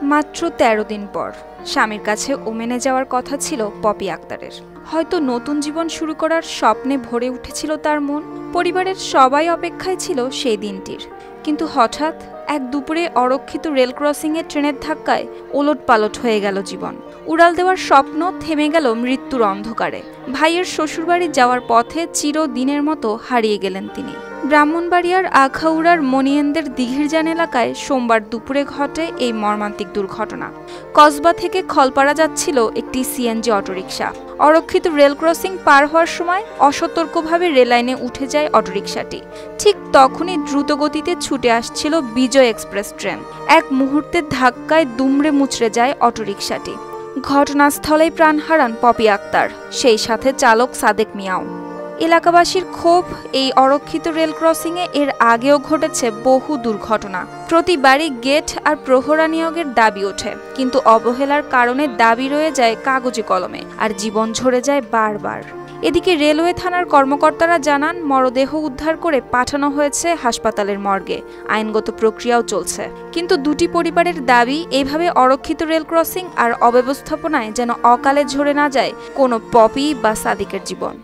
মাত্র ১৩ দিন পর স্বামীর কাছে ওমেনে যাওয়ার কথা ছিল পপি আক্তারের। হয়তো নতুন জীবন শুরু করার স্বপ্নে ভরে উঠেছিল তার মন। পরিবারের সবাই অপেক্ষায় ছিল সেই দিনটির। কিন্তু হঠাৎ এক দুপুরে অরক্ষিত রেল ক্রসিংয়ে ট্রেনের ধাক্কায় ওলটপালট হয়ে গেল জীবন। উড়াল দেওয়ার স্বপ্ন থেমে গেল মৃত্যুর অন্ধকারে। ভাইয়ের শ্বশুরবাড়ি যাওয়ার পথে চিরদিনের মতো হারিয়ে গেলেন তিনি। ব্রাহ্মণবাড়িয়ার আখাউড়ার মনিয়েন্দের দিঘিরজান এলাকায় সোমবার দুপুরে ঘটে এই মর্মান্তিক দুর্ঘটনা। কসবা থেকে খলপাড়া যাচ্ছিল একটি সিএনজি অটোরিকশা। অরক্ষিত রেল ক্রসিং পার হওয়ার সময় অসতর্কভাবে রেললাইনে উঠে যায় অটোরিকশাটি। ঠিক তখনই দ্রুতগতিতে ছুটে আসছিল বিজয় এক্সপ্রেস ট্রেন। এক মুহূর্তের ধাক্কায় দুমড়ে মুচড়ে যায় অটোরিকশাটি। ঘটনাস্থলেই প্রাণ হারান পপি আক্তার, সেই সাথে চালক সাদেক মিয়াও। এলাকাবাসীর ক্ষোভ, এই অরক্ষিত রেল ক্রসিংয়ে এর আগেও ঘটেছে বহু দুর্ঘটনা। প্রতিবারই গেট আর প্রহরা নিয়োগের দাবি ওঠে, কিন্তু অবহেলার কারণে দাবি রয়ে যায় কাগজে কলমে, আর জীবন ঝরে যায় বারবার। এদিকে রেলওয়ে থানার কর্মকর্তারা জানান, মরদেহ উদ্ধার করে পাঠানো হয়েছে হাসপাতালের মর্গে। আইনগত প্রক্রিয়াও চলছে। কিন্তু দুটি পরিবারের দাবি, এইভাবে অরক্ষিত রেল ক্রসিং আর অব্যবস্থাপনায় যেন অকালে ঝরে না যায় কোনো পপি বা সাদিকের জীবন।